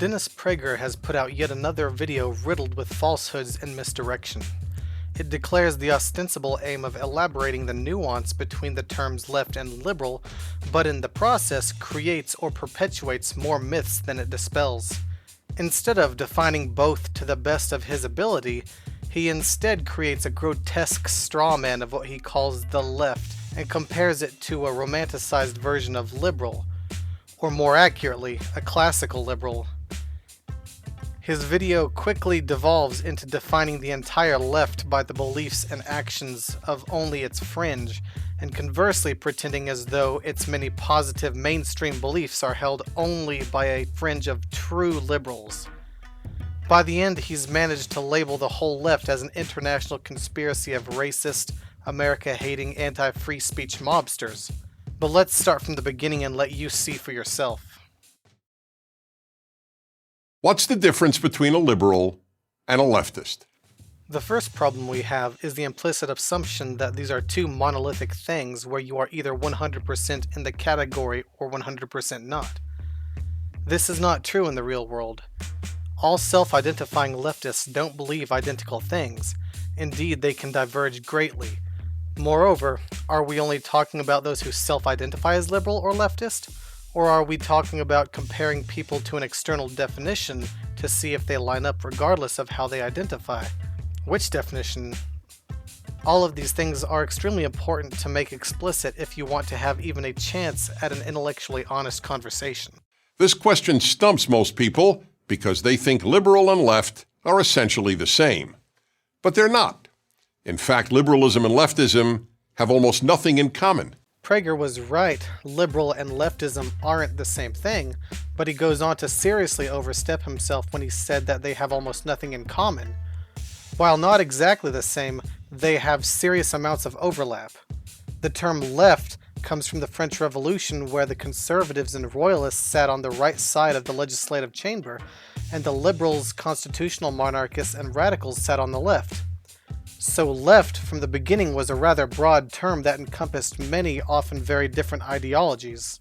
Dennis Prager has put out yet another video riddled with falsehoods and misdirection. It declares the ostensible aim of elaborating the nuance between the terms left and liberal, but in the process creates or perpetuates more myths than it dispels. Instead of defining both to the best of his ability, he instead creates a grotesque straw man of what he calls the left and compares it to a romanticized version of liberal, or more accurately, a classical liberal. His video quickly devolves into defining the entire left by the beliefs and actions of only its fringe, and conversely pretending as though its many positive mainstream beliefs are held only by a fringe of true liberals. By the end, he's managed to label the whole left as an international conspiracy of racist, America-hating, anti-free speech mobsters. But let's start from the beginning and let you see for yourself. What's the difference between a liberal and a leftist? The first problem we have is the implicit assumption that these are two monolithic things where you are either 100% in the category or 100% not. This is not true in the real world. All self-identifying leftists don't believe identical things. Indeed, they can diverge greatly. Moreover, are we only talking about those who self-identify as liberal or leftist? Or are we talking about comparing people to an external definition to see if they line up regardless of how they identify? Which definition? All of these things are extremely important to make explicit if you want to have even a chance at an intellectually honest conversation. This question stumps most people because they think liberal and left are essentially the same. But they're not. In fact, liberalism and leftism have almost nothing in common. Prager was right, liberal and leftism aren't the same thing, but he goes on to seriously overstep himself when he said that they have almost nothing in common. While not exactly the same, they have serious amounts of overlap. The term left comes from the French Revolution, where the conservatives and royalists sat on the right side of the legislative chamber, and the liberals, constitutional monarchists, and radicals sat on the left. So left from the beginning was a rather broad term that encompassed many, often very different ideologies.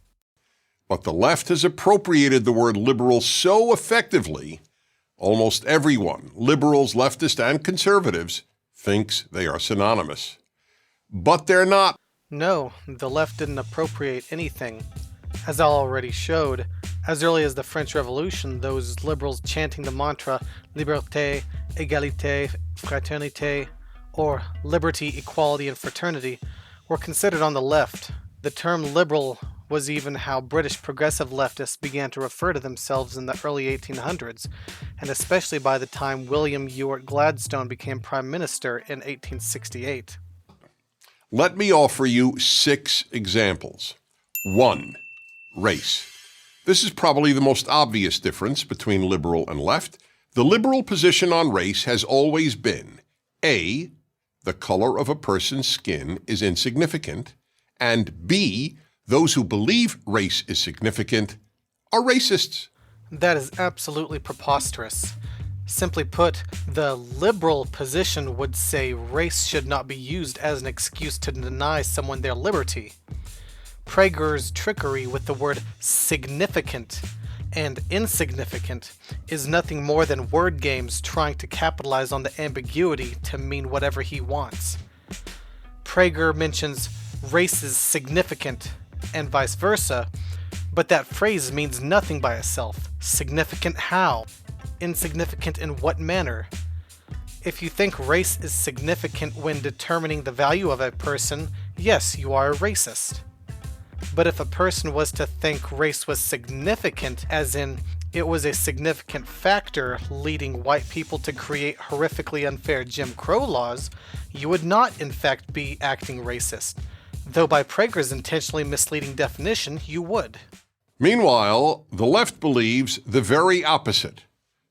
But the left has appropriated the word liberal so effectively, almost everyone, liberals, leftists, and conservatives, thinks they are synonymous. But they're not. No, the left didn't appropriate anything. As I already showed, as early as the French Revolution, those liberals chanting the mantra liberté, égalité, fraternité, or liberty, equality, and fraternity, were considered on the left. The term liberal was even how British progressive leftists began to refer to themselves in the early 1800s, and especially by the time William Ewart Gladstone became Prime Minister in 1868. Let me offer you 6 examples. 1. Race. This is probably the most obvious difference between liberal and left. The liberal position on race has always been A. The color of a person's skin is insignificant, and B. Those who believe race is significant are racists. That is absolutely preposterous. Simply put, the liberal position would say race should not be used as an excuse to deny someone their liberty. Prager's trickery with the word significant and insignificant is nothing more than word games trying to capitalize on the ambiguity to mean whatever he wants. Prager mentions race is significant and vice versa, but that phrase means nothing by itself. Significant how? Insignificant in what manner? If you think race is significant when determining the value of a person, yes, you are a racist. But if a person was to think race was significant, as in it was a significant factor leading white people to create horrifically unfair Jim Crow laws, you would not in fact be acting racist, though by Prager's intentionally misleading definition, you would. Meanwhile, the left believes the very opposite.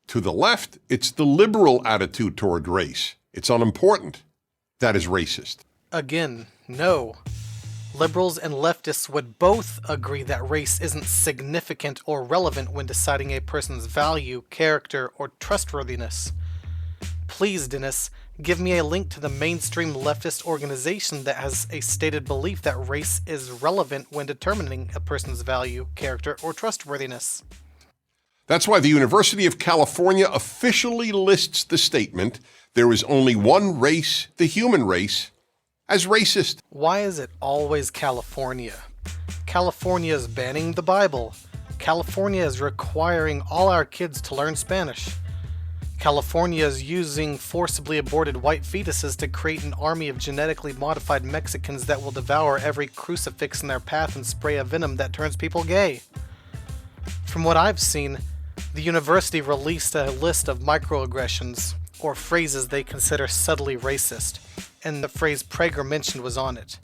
To the left, it's the liberal attitude toward race. It's unimportant. That is racist. Again, no. Liberals and leftists would both agree that race isn't significant or relevant when deciding a person's value, character, or trustworthiness. Please, Dennis, give me a link to the mainstream leftist organization that has a stated belief that race is relevant when determining a person's value, character, or trustworthiness. That's why the University of California officially lists the statement, "There is only one race, the human race," as racist. Why is it always California? California is banning the Bible. California is requiring all our kids to learn Spanish. California is using forcibly aborted white fetuses to create an army of genetically modified Mexicans that will devour every crucifix in their path and spray a venom that turns people gay. From what I've seen, the university released a list of microaggressions, or phrases they consider subtly racist, and the phrase Prager mentioned was on it.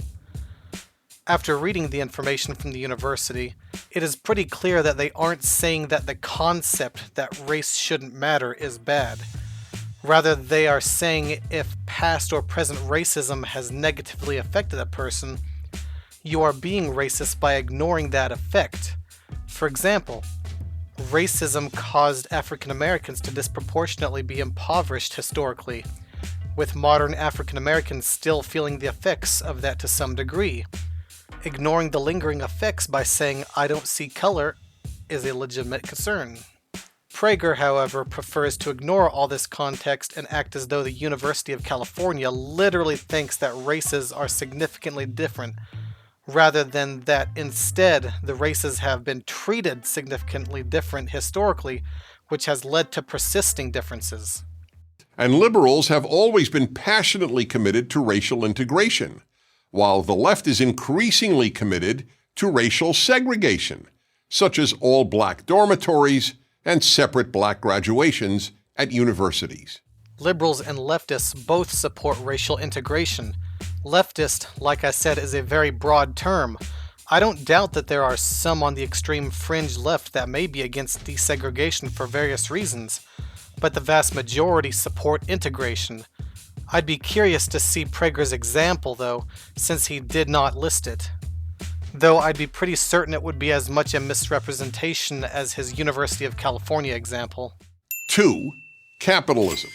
After reading the information from the university, it is pretty clear that they aren't saying that the concept that race shouldn't matter is bad. Rather, they are saying if past or present racism has negatively affected a person, you are being racist by ignoring that effect. For example, racism caused African Americans to disproportionately be impoverished historically, with modern African Americans still feeling the effects of that to some degree. Ignoring the lingering effects by saying, "I don't see color," is a legitimate concern. Prager, however, prefers to ignore all this context and act as though the University of California literally thinks that races are significantly different, rather than that instead the races have been treated significantly different historically, which has led to persisting differences. And liberals have always been passionately committed to racial integration, while the left is increasingly committed to racial segregation, such as all-black dormitories and separate black graduations at universities. Liberals and leftists both support racial integration. Leftist, like I said, is a very broad term. I don't doubt that there are some on the extreme fringe left that may be against desegregation for various reasons, but the vast majority support integration. I'd be curious to see Prager's example, though, since he did not list it. Though I'd be pretty certain it would be as much a misrepresentation as his University of California example. 2. Capitalism.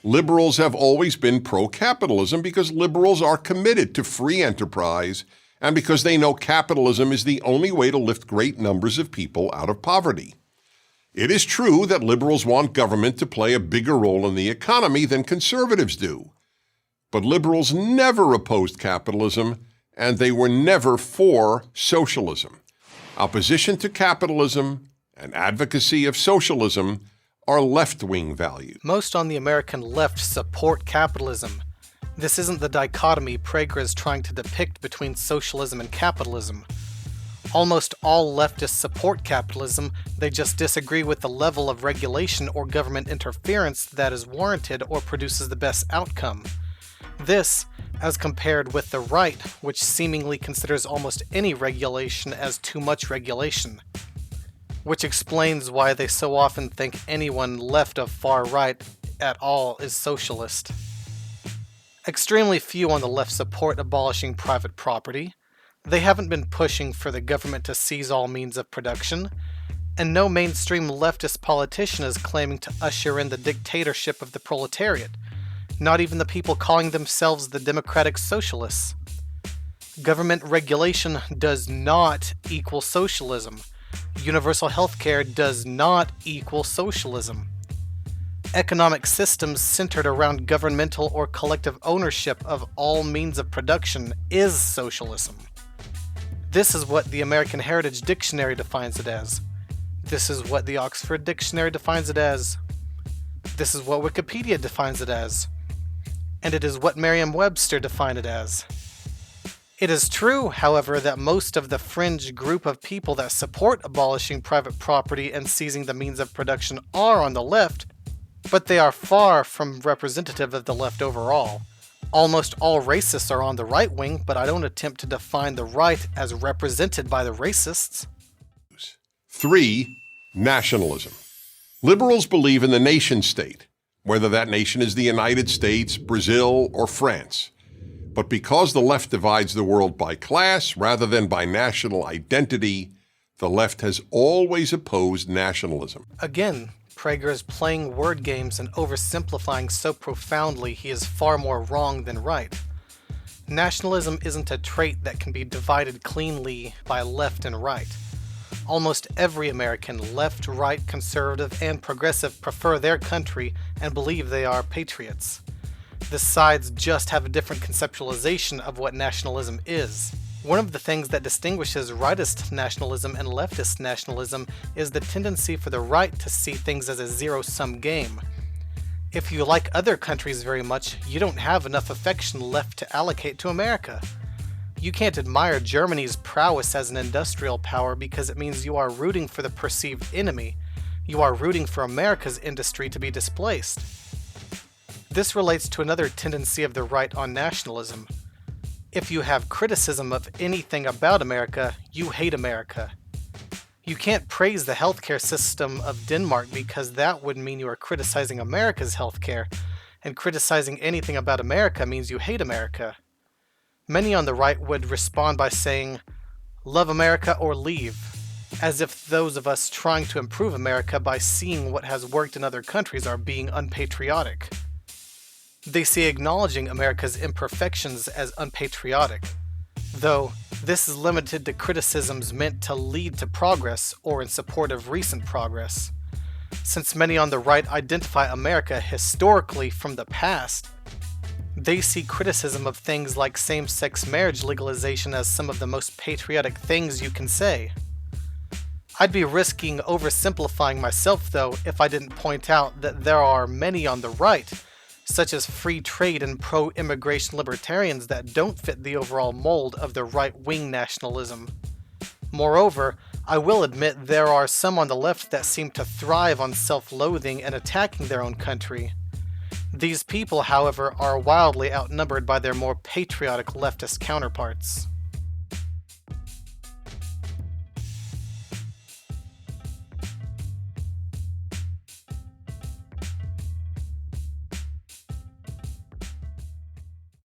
Liberals have always been pro-capitalism because liberals are committed to free enterprise and because they know capitalism is the only way to lift great numbers of people out of poverty. It is true that liberals want government to play a bigger role in the economy than conservatives do. But liberals never opposed capitalism, and they were never for socialism. Opposition to capitalism and advocacy of socialism are left-wing values. Most on the American left support capitalism. This isn't the dichotomy Prager is trying to depict between socialism and capitalism. Almost all leftists support capitalism, they just disagree with the level of regulation or government interference that is warranted or produces the best outcome. This, as compared with the right, which seemingly considers almost any regulation as too much regulation. Which explains why they so often think anyone left of far right at all is socialist. Extremely few on the left support abolishing private property. They haven't been pushing for the government to seize all means of production, and no mainstream leftist politician is claiming to usher in the dictatorship of the proletariat, not even the people calling themselves the democratic socialists. Government regulation does not equal socialism. Universal health care does not equal socialism. Economic systems centered around governmental or collective ownership of all means of production is socialism. This is what the American Heritage Dictionary defines it as. This is what the Oxford Dictionary defines it as. This is what Wikipedia defines it as. And it is what Merriam-Webster defined it as. It is true, however, that most of the fringe group of people that support abolishing private property and seizing the means of production are on the left, but they are far from representative of the left overall. Almost all racists are on the right wing, but I don't attempt to define the right as represented by the racists. 3. Nationalism. Liberals believe in the nation-state, whether that nation is the United States, Brazil, or France. But because the left divides the world by class rather than by national identity, the left has always opposed nationalism. Again, Prager is playing word games and oversimplifying so profoundly he is far more wrong than right. Nationalism isn't a trait that can be divided cleanly by left and right. Almost every American, left, right, conservative, and progressive, prefer their country and believe they are patriots. The sides just have a different conceptualization of what nationalism is. One of the things that distinguishes rightist nationalism and leftist nationalism is the tendency for the right to see things as a zero-sum game. If you like other countries very much, you don't have enough affection left to allocate to America. You can't admire Germany's prowess as an industrial power because it means you are rooting for the perceived enemy. You are rooting for America's industry to be displaced. This relates to another tendency of the right on nationalism. If you have criticism of anything about America, you hate America. You can't praise the healthcare system of Denmark because that would mean you are criticizing America's healthcare, and criticizing anything about America means you hate America. Many on the right would respond by saying, "Love America or leave," as if those of us trying to improve America by seeing what has worked in other countries are being unpatriotic. They see acknowledging America's imperfections as unpatriotic, though this is limited to criticisms meant to lead to progress or in support of recent progress. Since many on the right identify America historically from the past, they see criticism of things like same-sex marriage legalization as some of the most patriotic things you can say. I'd be risking oversimplifying myself, though, if I didn't point out that there are many on the right, such as free trade and pro-immigration libertarians, that don't fit the overall mold of the right-wing nationalism. Moreover, I will admit there are some on the left that seem to thrive on self-loathing and attacking their own country. These people, however, are wildly outnumbered by their more patriotic leftist counterparts.